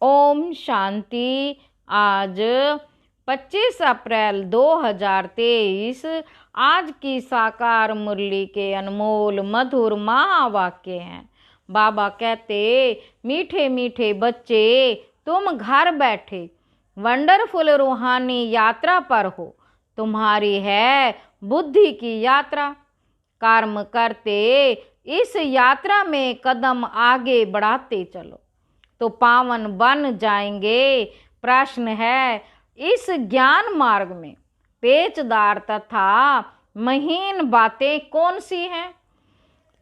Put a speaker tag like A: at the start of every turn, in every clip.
A: ओम शांति। आज 25 अप्रैल 2023 आज की साकार मुरली के अनमोल मधुर महावाक्य हैं। बाबा कहते, मीठे मीठे बच्चे, तुम घर बैठे वंडरफुल रूहानी यात्रा पर हो। तुम्हारी है बुद्धि की यात्रा। कर्म करते इस यात्रा में कदम आगे बढ़ाते चलो तो पावन बन जाएंगे। प्रश्न है, इस ज्ञान मार्ग में पेचदार तथा महीन बातें कौन सी हैं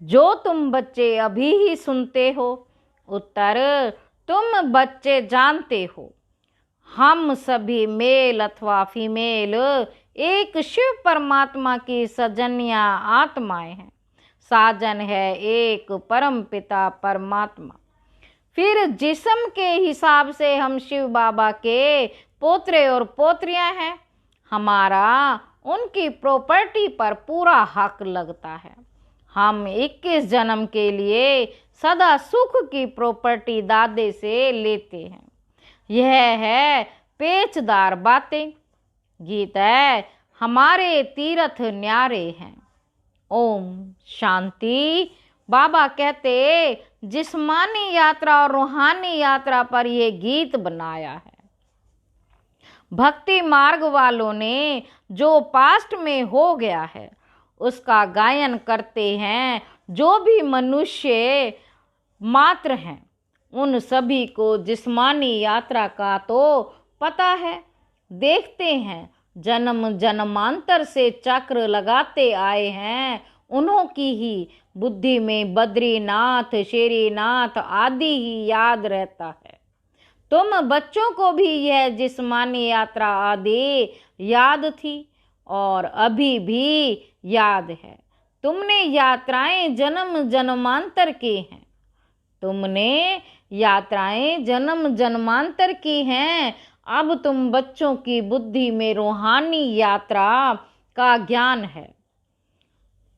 A: जो तुम बच्चे अभी ही सुनते हो? उत्तर, तुम बच्चे जानते हो, हम सभी मेल अथवा फीमेल एक शिव परमात्मा की सजनिया आत्माएं हैं। साजन है एक परम पिता परमात्मा। फिर जिस्म के हिसाब से हम शिव बाबा के पोत्रे और पोत्रियां हैं। हमारा उनकी प्रॉपर्टी पर पूरा हक लगता है। हम 21 जन्म के लिए सदा सुख की प्रॉपर्टी दादे से लेते हैं। यह है पेचदार बातें। गीत है, हमारे तीर्थ न्यारे हैं। ओम शांति। बाबा कहते, जिस्मानी यात्रा और रूहानी यात्रा पर यह गीत बनाया है। भक्ति मार्ग वालों ने जो पास्ट में हो गया है उसका गायन करते हैं। जो भी मनुष्य मात्र हैं उन सभी को जिस्मानी यात्रा का तो पता है। देखते हैं, जन्म जन्मांतर से चक्र लगाते आए हैं। उन्हों की ही बुद्धि में बद्रीनाथ, शेरीनाथ आदि ही याद रहता है। तुम बच्चों को भी यह जिस्मानी यात्रा आदि याद थी और अभी भी याद है। तुमने यात्राएं जन्म जन्मांतर की हैं। तुमने यात्राएं जन्म जन्मांतर की हैं। अब तुम बच्चों की बुद्धि में रूहानी यात्रा का ज्ञान है।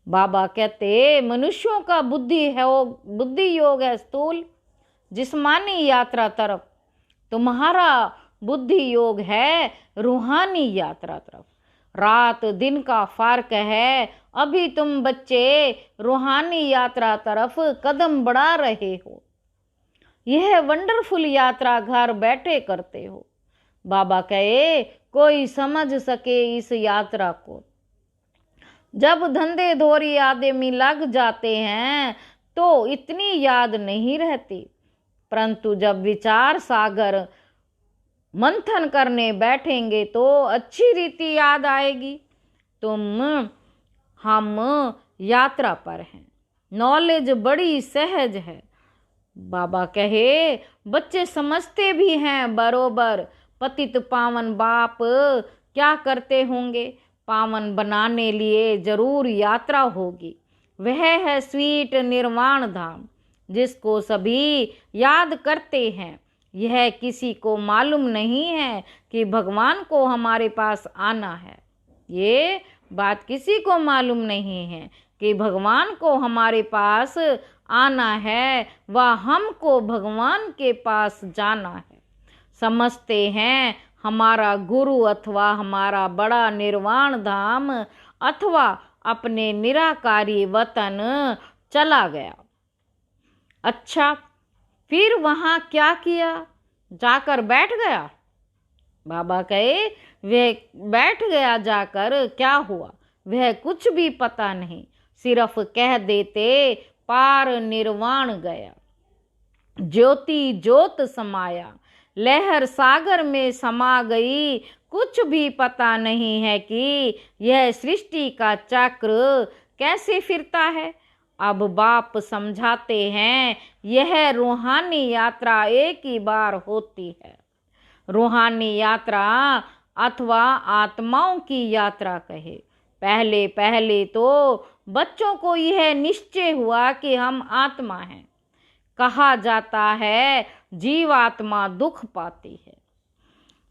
A: बाबा कहते, मनुष्यों का बुद्धि योग है स्थूल, जिस्मानी यात्रा तरफ। तुम्हारा बुद्धि योग है रूहानी यात्रा तरफ। रात दिन का फर्क है। अभी तुम बच्चे रूहानी यात्रा तरफ कदम बढ़ा रहे हो। यह वंडरफुल यात्रा घर बैठे करते हो। बाबा कहे, कोई समझ सके इस यात्रा को। जब धंधे धोरी आदमी लग जाते हैं तो इतनी याद नहीं रहती, परंतु जब विचार सागर मंथन करने बैठेंगे तो अच्छी रीति याद आएगी। हम यात्रा पर हैं। नॉलेज बड़ी सहज है। बाबा कहे, बच्चे समझते भी हैं बरोबर। पतित पावन बाप क्या करते होंगे? पावन बनाने लिए जरूर यात्रा होगी। वह है स्वीट निर्वाण धाम, जिसको सभी याद करते हैं। यह किसी को मालूम नहीं है कि भगवान को हमारे पास आना है। ये बात किसी को मालूम नहीं है कि भगवान को हमारे पास आना है व हमको भगवान के पास जाना है। समझते हैं हमारा गुरु अथवा हमारा बड़ा निर्वाण धाम अथवा अपने निराकारी वतन चला गया। अच्छा, फिर वहां क्या किया? जाकर बैठ गया? बाबा कहे, वह बैठ गया, जाकर क्या हुआ वह कुछ भी पता नहीं। सिर्फ कह देते, पार निर्वाण गया। ज्योति ज्योत समाया, लहर सागर में समा गई। कुछ भी पता नहीं है कि यह सृष्टि का चक्र कैसे फिरता है। अब बाप समझाते हैं, यह रूहानी यात्रा एक ही बार होती है। रूहानी यात्रा अथवा आत्माओं की यात्रा कहे। पहले पहले तो बच्चों को यह निश्चय हुआ कि हम आत्मा हैं। कहा जाता है जीवात्मा दुख पाती है।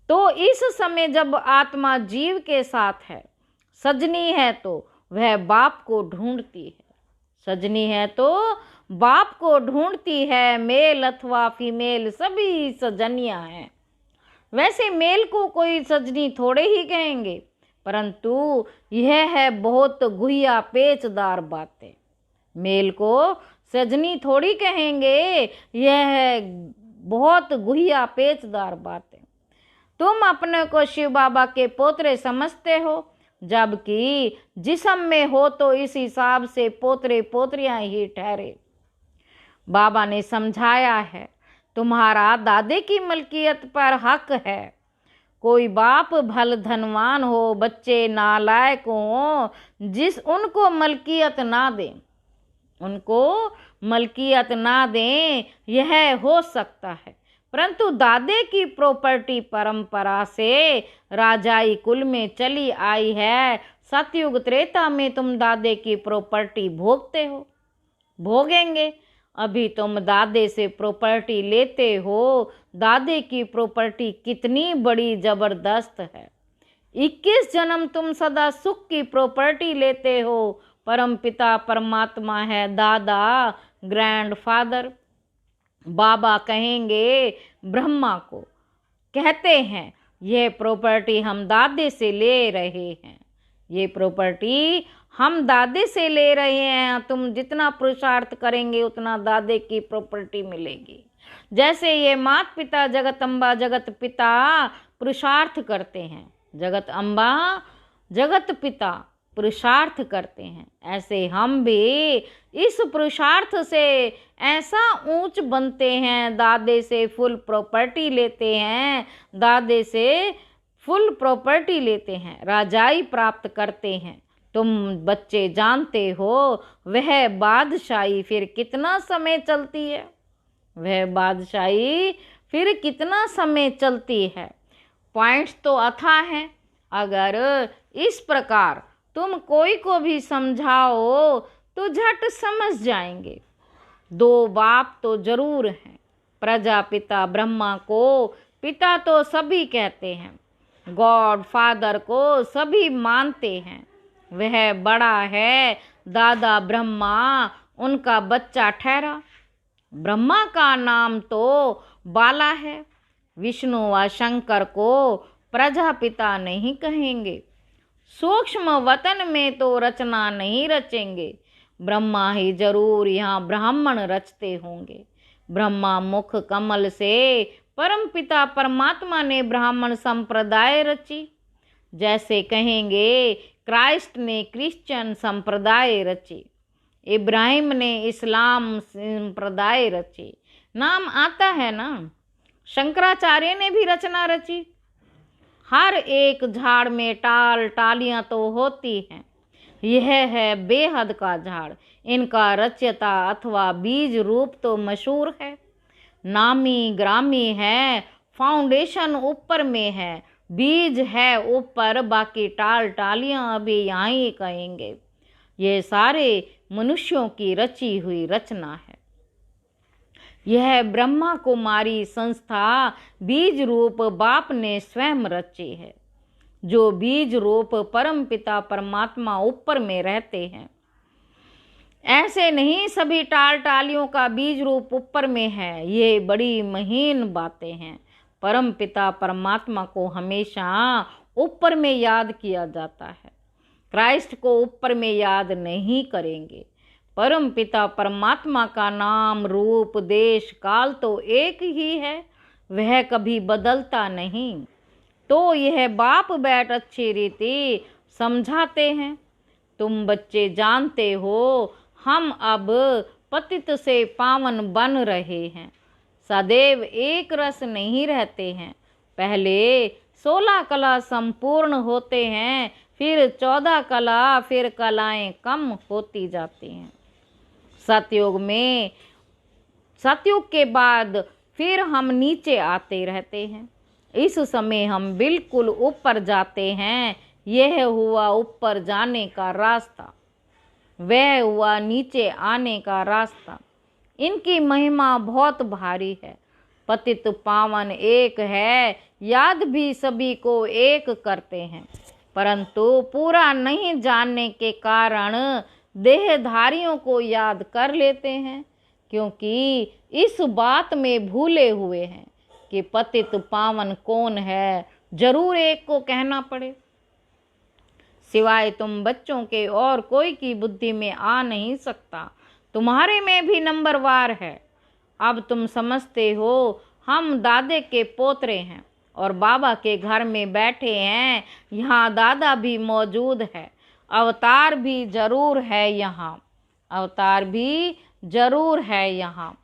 A: तो इस समय जब आत्मा जीव के साथ है, सजनी है, तो वह बाप को ढूंढती है। सजनी है तो बाप को ढूंढती है, मेल अथवा फीमेल सभी सजनियां हैं। वैसे मेल को कोई सजनी थोड़े ही कहेंगे, परंतु यह है बहुत गुहिया पेचदार बातें। मेल को सजनी थोड़ी कहेंगे, यह है बहुत गुहिया पेचदार बातें। तुम अपने को शिव बाबा के पोतरे समझते हो, जबकि जिस्म में हो तो इस हिसाब से पोतरे पोतरियां ही ठहरे। बाबा ने समझाया है, तुम्हारा दादे की मलकियत पर हक है। कोई बाप भल धनवान हो, बच्चे नालायक हो, उनको मलकियत ना दें, उनको मलकियत ना दें, यह हो सकता है। परंतु दादे की प्रॉपर्टी परंपरा से राजाई कुल में चली आई है। सतयुग त्रेता में तुम दादे की प्रॉपर्टी भोगते हो, भोगेंगे। अभी तुम दादे से प्रॉपर्टी लेते हो। दादे की प्रॉपर्टी कितनी बड़ी जबरदस्त है। 21 जन्म तुम सदा सुख की प्रॉपर्टी लेते हो। परमपिता परमात्मा है दादा, ग्रैंडफादर। बाबा कहेंगे ब्रह्मा को, कहते हैं यह प्रॉपर्टी हम दादे से ले रहे हैं, ये प्रॉपर्टी हम दादे से ले रहे हैं। तुम जितना पुरुषार्थ करेंगे उतना दादे की प्रॉपर्टी मिलेगी। जैसे ये माता पिता जगत अम्बा जगत पिता पुरुषार्थ करते हैं, जगत अम्बा जगत पिता पुरुषार्थ करते हैं, ऐसे हम भी इस पुरुषार्थ से ऐसा ऊंच बनते हैं। दादे से फुल प्रॉपर्टी लेते हैं, दादे से फुल प्रॉपर्टी लेते हैं, राजाई प्राप्त करते हैं। तुम बच्चे जानते हो वह बादशाही फिर कितना समय चलती है, वह बादशाही फिर कितना समय चलती है। पॉइंट्स तो अथाह हैं। अगर इस प्रकार तुम कोई को भी समझाओ तो झट समझ जाएंगे। 2 बाप तो जरूर हैं। प्रजापिता ब्रह्मा को पिता तो सभी कहते हैं, गॉड फादर को सभी मानते हैं। वह बड़ा है, दादा ब्रह्मा उनका बच्चा ठहरा। ब्रह्मा का नाम तो बाला है। विष्णु व शंकर को प्रजापिता नहीं कहेंगे। सूक्ष्म वतन में तो रचना नहीं रचेंगे। ब्रह्मा ही जरूर यहाँ ब्राह्मण रचते होंगे। ब्रह्मा मुख कमल से परमपिता परमात्मा ने ब्राह्मण संप्रदाय रची। जैसे कहेंगे क्राइस्ट ने क्रिश्चियन संप्रदाय रची, इब्राहिम ने इस्लाम संप्रदाय रची। नाम आता है ना। शंकराचार्य ने भी रचना रची। हर एक झाड़ में टाल टालियां तो होती हैं। यह है बेहद का झाड़। इनका रचयिता अथवा बीज रूप तो मशहूर है, नामी ग्रामी है। फाउंडेशन ऊपर में है, बीज है ऊपर, बाकी टाल टालियां अभी यहाँ ही कहेंगे। ये सारे मनुष्यों की रची हुई रचना है। यह ब्रह्मा कुमारी संस्था बीज रूप बाप ने स्वयं रची है। जो बीज रूप परम पिता परमात्मा ऊपर में रहते हैं। ऐसे नहीं सभी टाल टालियों का बीज रूप ऊपर में है। ये बड़ी महीन बातें हैं। परम पिता परमात्मा को हमेशा ऊपर में याद किया जाता है। क्राइस्ट को ऊपर में याद नहीं करेंगे। परम पिता परमात्मा का नाम रूप देश काल तो एक ही है, वह कभी बदलता नहीं। तो यह बाप बैठ अच्छी रीति समझाते हैं। तुम बच्चे जानते हो हम अब पतित से पावन बन रहे हैं। सदैव एक रस नहीं रहते हैं। पहले 16 कला संपूर्ण होते हैं, फिर 14 कला, फिर कलाएं कम होती जाती हैं। सतयुग के बाद फिर हम नीचे आते रहते हैं। इस समय हम बिल्कुल ऊपर जाते हैं। यह हुआ ऊपर जाने का रास्ता, वह हुआ नीचे आने का रास्ता। इनकी महिमा बहुत भारी है। पतित पावन एक है, याद भी सभी को एक करते हैं, परंतु पूरा नहीं जानने के कारण देहधारियों को याद कर लेते हैं। क्योंकि इस बात में भूले हुए हैं कि पतित पावन कौन है, जरूर एक को कहना पड़े। सिवाय तुम बच्चों के और कोई की बुद्धि में आ नहीं सकता। तुम्हारे में भी नंबरवार है। अब तुम समझते हो हम दादे के पोतरे हैं और बाबा के घर में बैठे हैं। यहाँ दादा भी मौजूद है, अवतार भी जरूर है यहाँ, अवतार भी जरूर है यहाँ।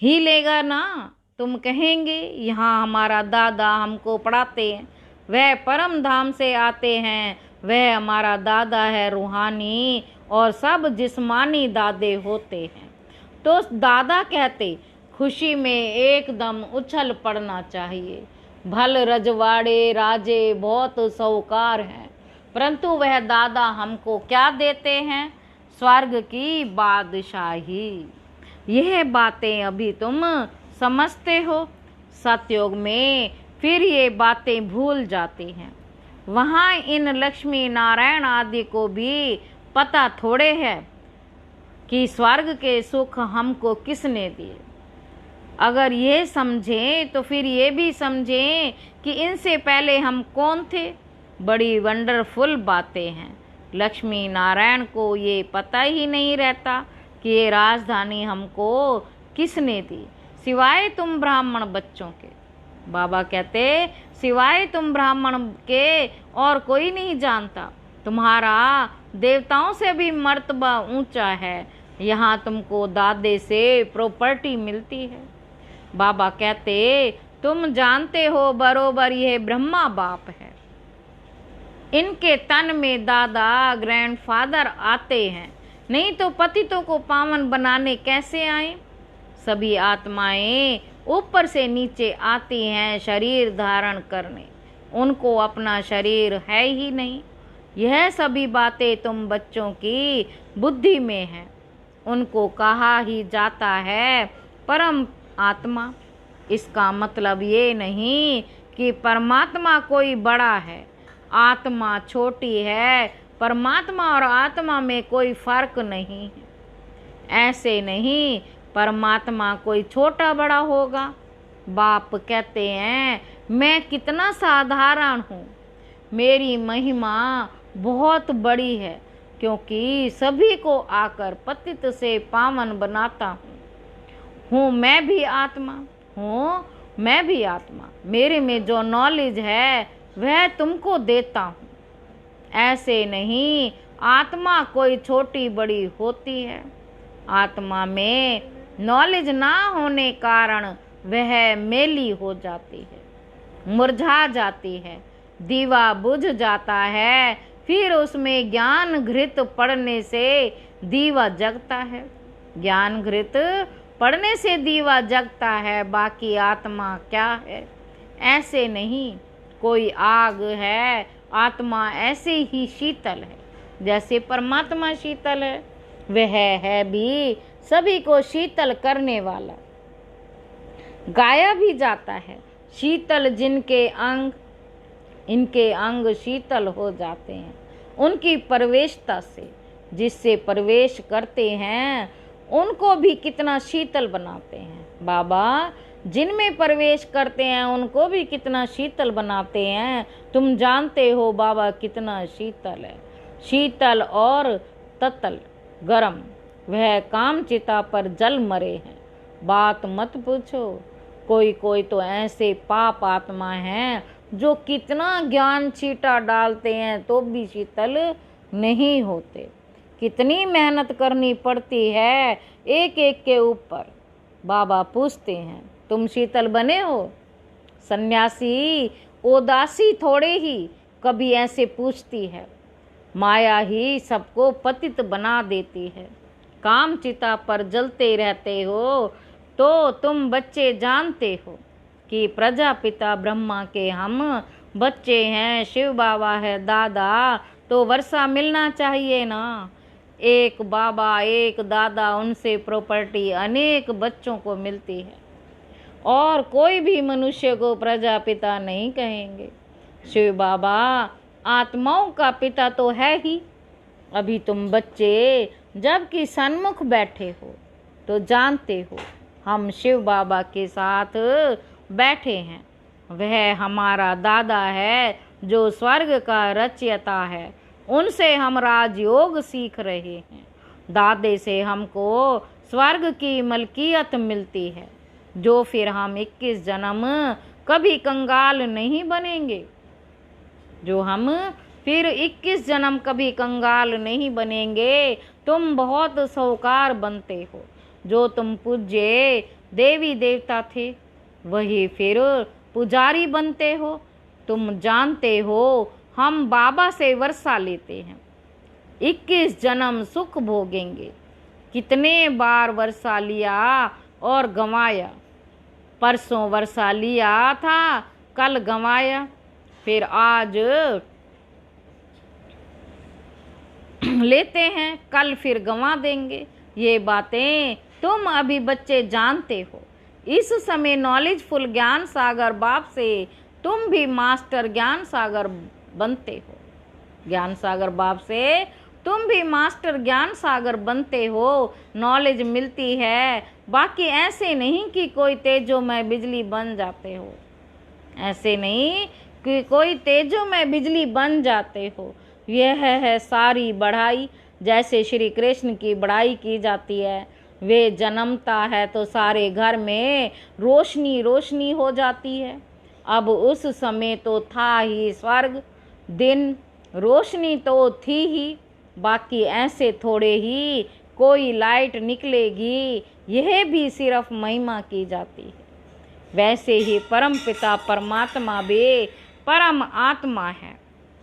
A: हिलेगा ना? तुम कहेंगे यहाँ हमारा दादा हमको पढ़ाते हैं, वह परम धाम से आते हैं, वह हमारा दादा है रूहानी, और सब जिस्मानी दादे होते हैं। तो दादा कहते खुशी में एकदम उछल पड़ना चाहिए। भल रजवाड़े राजे बहुत साहूकार हैं, परंतु वह दादा हमको क्या देते हैं? स्वर्ग की बादशाही। यह बातें अभी तुम समझते हो, सतयुग में फिर ये बातें भूल जाती हैं। वहाँ इन लक्ष्मी नारायण आदि को भी पता थोड़े है कि स्वर्ग के सुख हमको किसने दिए। अगर ये समझें तो फिर ये भी समझें कि इनसे पहले हम कौन थे। बड़ी वंडरफुल बातें हैं। लक्ष्मी नारायण को ये पता ही नहीं रहता कि ये राजधानी हमको किसने दी, सिवाय तुम ब्राह्मण बच्चों के। बाबा कहते सिवाय तुम ब्राह्मण के और कोई नहीं जानता। तुम्हारा देवताओं से भी मर्तबा ऊंचा है। यहाँ तुमको दादे से प्रॉपर्टी मिलती है। बाबा कहते तुम जानते हो बरोबर यह ब्रह्मा बाप है। इनके तन में दादा ग्रैंडफादर आते हैं, नहीं तो पतितों को पावन बनाने कैसे आए। सभी आत्माएं ऊपर से नीचे आती हैं शरीर धारण करने, उनको अपना शरीर है ही नहीं। यह सभी बातें तुम बच्चों की बुद्धि में है। उनको कहा ही जाता है परम आत्मा। इसका मतलब ये नहीं कि परमात्मा कोई बड़ा है, आत्मा छोटी है। परमात्मा और आत्मा में कोई फर्क नहीं है। ऐसे नहीं परमात्मा कोई छोटा बड़ा होगा। बाप कहते हैं मैं कितना साधारण हूँ, मेरी महिमा बहुत बड़ी है, क्योंकि सभी को आकर पतित से पावन बनाता हूँ। मैं भी आत्मा हूँ, मैं भी आत्मा। मेरे में जो नॉलेज है वह तुमको देता हूँ। ऐसे नहीं आत्मा कोई छोटी बड़ी होती है। आत्मा में नॉलेज ना होने कारण वह मेली हो जाती है, मुरझा जाती है, दीवा बुझ जाता है। फिर उसमें ज्ञान घृत पड़ने से दीवा जगता है। ज्ञान घृत पड़ने से दीवा जगता है, बाकी आत्मा क्या है? ऐसे नहीं कोई आग है, आत्मा ऐसे ही शीतल है जैसे परमात्मा शीतल है। वह है भी सभी को शीतल करने वाला। गाया भी जाता है शीतल जिनके अंग, इनके अंग शीतल हो जाते हैं उनकी प्रवेशता से। जिससे प्रवेश करते हैं उनको भी कितना शीतल बनाते हैं। बाबा जिनमें प्रवेश करते हैं उनको भी कितना शीतल बनाते हैं। तुम जानते हो बाबा कितना शीतल है, शीतल और ततल गरम। वह काम चिता पर जल मरे हैं, बात मत पूछो। कोई कोई तो ऐसे पाप आत्मा हैं जो कितना ज्ञान छींटा डालते हैं तो भी शीतल नहीं होते। कितनी मेहनत करनी पड़ती है एक एक के ऊपर। बाबा पूछते हैं तुम शीतल बने हो? सन्यासी उदासी थोड़े ही कभी ऐसे पूछती है। माया ही सबको पतित बना देती है। काम चिता पर जलते रहते हो तो तुम बच्चे जानते हो कि प्रजापिता ब्रह्मा के हम बच्चे हैं। शिव बाबा है दादा, तो वर्षा मिलना चाहिए ना। एक बाबा एक दादा, उनसे प्रॉपर्टी अनेक बच्चों को मिलती है, और कोई भी मनुष्य को प्रजापिता नहीं कहेंगे। शिव बाबा आत्माओं का पिता तो है ही। अभी तुम बच्चे जबकि सन्मुख बैठे हो तो जानते हो हम शिव बाबा के साथ बैठे हैं। वह हमारा दादा है जो स्वर्ग का रचयिता है। उनसे हम राजयोग सीख रहे हैं। दादे से हमको स्वर्ग की मलकियत मिलती है, जो फिर हम 21 जन्म कभी कंगाल नहीं बनेंगे। जो हम फिर 21 जन्म कभी कंगाल नहीं बनेंगे। तुम बहुत साहूकार बनते हो। जो तुम पूज्य देवी देवता थे वही फिर पुजारी बनते हो। तुम जानते हो हम बाबा से वर्षा लेते हैं, 21 जन्म सुख भोगेंगे। कितने बार वर्षा लिया और गंवाया। परसों वर्षा लिया था, कल गंवाया, फिर आज लेते हैं, कल फिर गंवा देंगे। ये बातें तुम अभी बच्चे जानते हो। इस समय नॉलेजफुल ज्ञान सागर बाप से तुम भी मास्टर ज्ञान सागर बनते हो। ज्ञान सागर बाप से तुम भी मास्टर ज्ञान सागर बनते हो। नॉलेज मिलती है। बाकी ऐसे नहीं कि कोई तेजोमय बिजली बन जाते हो। ऐसे नहीं कि कोई तेजोमय बिजली बन जाते हो। यह है सारी बढ़ाई। जैसे श्री कृष्ण की बढ़ाई की जाती है, वे जन्मता है तो सारे घर में रोशनी रोशनी हो जाती है। अब उस समय तो था ही स्वर्ग, दिन, रोशनी तो थी ही। बाकी ऐसे थोड़े ही कोई लाइट निकलेगी, यह भी सिर्फ महिमा की जाती है। वैसे ही परम पिता परमात्मा भी परम आत्मा है।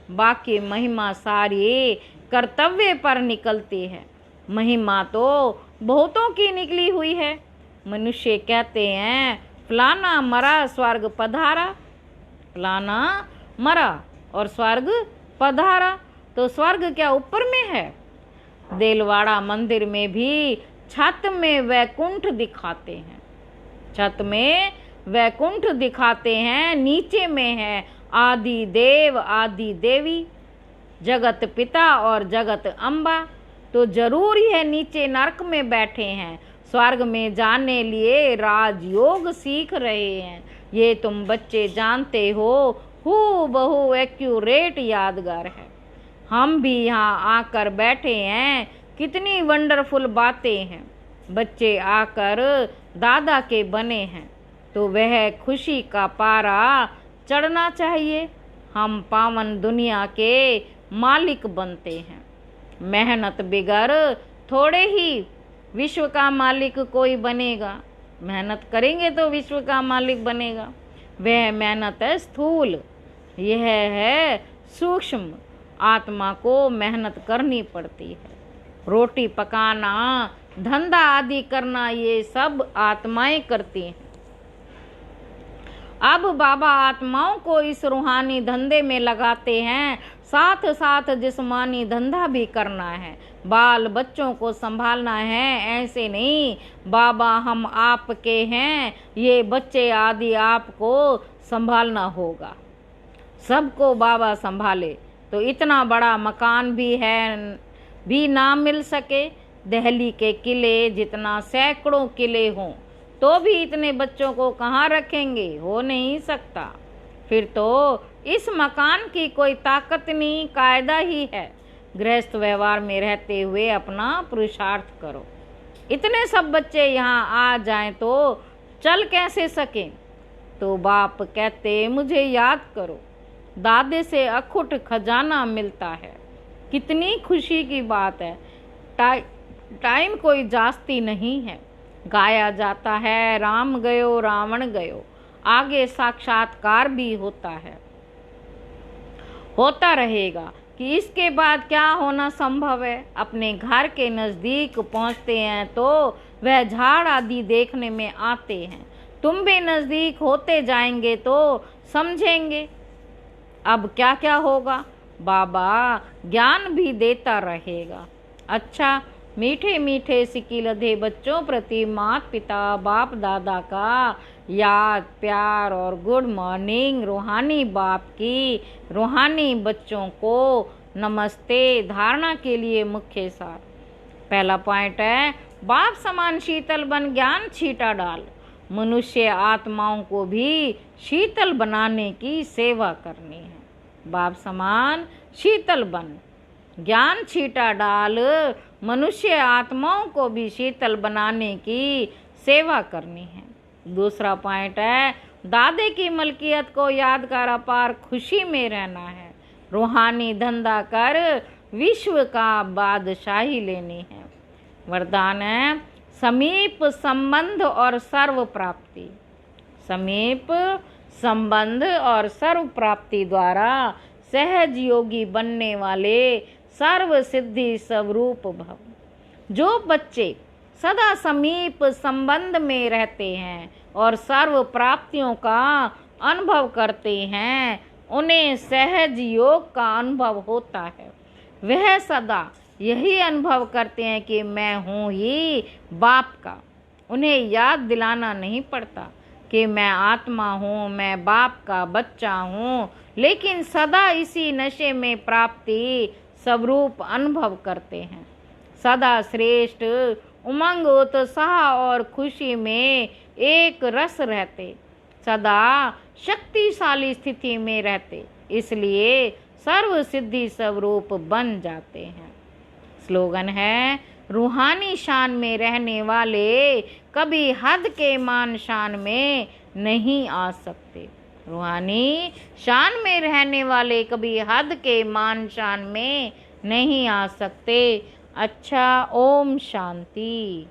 A: बाकी महिमा सारी कर्तव्य पर निकलती है। महिमा तो बहुतों की निकली हुई है। मनुष्य कहते हैं फलाना मरा स्वर्ग पधारा, फलाना मरा और स्वर्ग पधारा। तो स्वर्ग क्या ऊपर में है? देलवाड़ा मंदिर में भी छत में वैकुंठ दिखाते हैं। छत में वैकुंठ दिखाते हैं, नीचे में है आदि देव आदि देवी, जगत पिता और जगत अम्बा। तो जरूर यह नीचे नरक में बैठे हैं, स्वर्ग में जाने लिए राजयोग सीख रहे हैं। ये तुम बच्चे जानते हो, हू बहु एक्यूरेट यादगार है। हम भी यहाँ आकर बैठे हैं। कितनी वंडरफुल बातें हैं। बच्चे आकर दादा के बने हैं तो वह खुशी का पारा चढ़ना चाहिए। हम पावन दुनिया के मालिक बनते हैं। मेहनत बिगर थोड़े ही विश्व का मालिक कोई बनेगा। मेहनत करेंगे तो विश्व का मालिक बनेगा। वह मेहनत है स्थूल, यह है सूक्ष्म। आत्मा को मेहनत करनी पड़ती है। रोटी पकाना, धंधा आदि करना, ये सब आत्माएं करती हैं। अब बाबा आत्माओं को इस रूहानी धंधे में लगाते हैं, साथ साथ जिस्मानी धंधा भी करना है। बाल बच्चों को संभालना है। ऐसे नहीं बाबा हम आपके हैं, ये बच्चे आदि आपको संभालना होगा। सबको बाबा संभाले तो इतना बड़ा मकान भी ना मिल सके। दिल्ली के किले जितना सैकड़ों किले हों तो भी इतने बच्चों को कहाँ रखेंगे? हो नहीं सकता। फिर तो इस मकान की कोई ताकत नहीं, कायदा ही है। गृहस्थ व्यवहार में रहते हुए अपना पुरुषार्थ करो। इतने सब बच्चे यहाँ आ जाएं तो चल कैसे सकें? तो बाप कहते मुझे याद करो, दादे से अखुट खजाना मिलता है। कितनी खुशी की बात है। टाइम कोई जास्ती नहीं है। गाया जाता है राम गयो रावण गयो, आगे साक्षात्कार भी होता है, होता रहेगा कि इसके बाद क्या होना संभव है। अपने घर के नज़दीक पहुंचते हैं तो वह झाड़ आदि देखने में आते हैं। तुम भी नज़दीक होते जाएंगे तो समझेंगे अब क्या क्या होगा। बाबा ज्ञान भी देता रहेगा। अच्छा, मीठे मीठे सिकिलधे बच्चों प्रति माता पिता बाप दादा का याद प्यार और गुड मॉर्निंग। रूहानी बाप की रूहानी बच्चों को नमस्ते। धारणा के लिए मुख्य सार। पहला पॉइंट है बाप समान शीतल बन ज्ञान छींटा डाल। मनुष्य आत्माओं को भी शीतल बनाने की सेवा करनी है। बाप समान शीतल बन ज्ञान छींटा डाल। मनुष्य आत्माओं को भी शीतल बनाने की सेवा करनी है। दूसरा पॉइंट है, दादे की मलकियत को याद कर अपार खुशी में रहना है। रूहानी धंधा कर विश्व का बादशाही लेनी है। वरदान है, समीप संबंध और सर्व प्राप्ति। समीप संबंध और सर्व प्राप्ति द्वारा सहज योगी बनने वाले सर्व सिद्धि स्वरूप भव। जो बच्चे सदा समीप संबंध में रहते हैं और सर्व प्राप्तियों का अनुभव करते हैं, उन्हें सहज योग का अनुभव होता है। वह सदा यही अनुभव करते हैं कि मैं हूँ ही बाप का। उन्हें याद दिलाना नहीं पड़ता कि मैं आत्मा हूँ, मैं बाप का बच्चा हूँ, लेकिन सदा इसी नशे में प्राप्ति स्वरूप अनुभव करते हैं। सदा श्रेष्ठ उमंग, उत्साह और खुशी में एक रस रहते, सदा शक्तिशाली स्थिति में रहते, इसलिए सर्व सिद्धि स्वरूप बन जाते हैं। स्लोगन है, रूहानी शान में रहने वाले कभी हद के मान शान में नहीं आ सकते। रूहानी शान में रहने वाले कभी हद के मान शान में नहीं आ सकते। अच्छा, ओम शांति।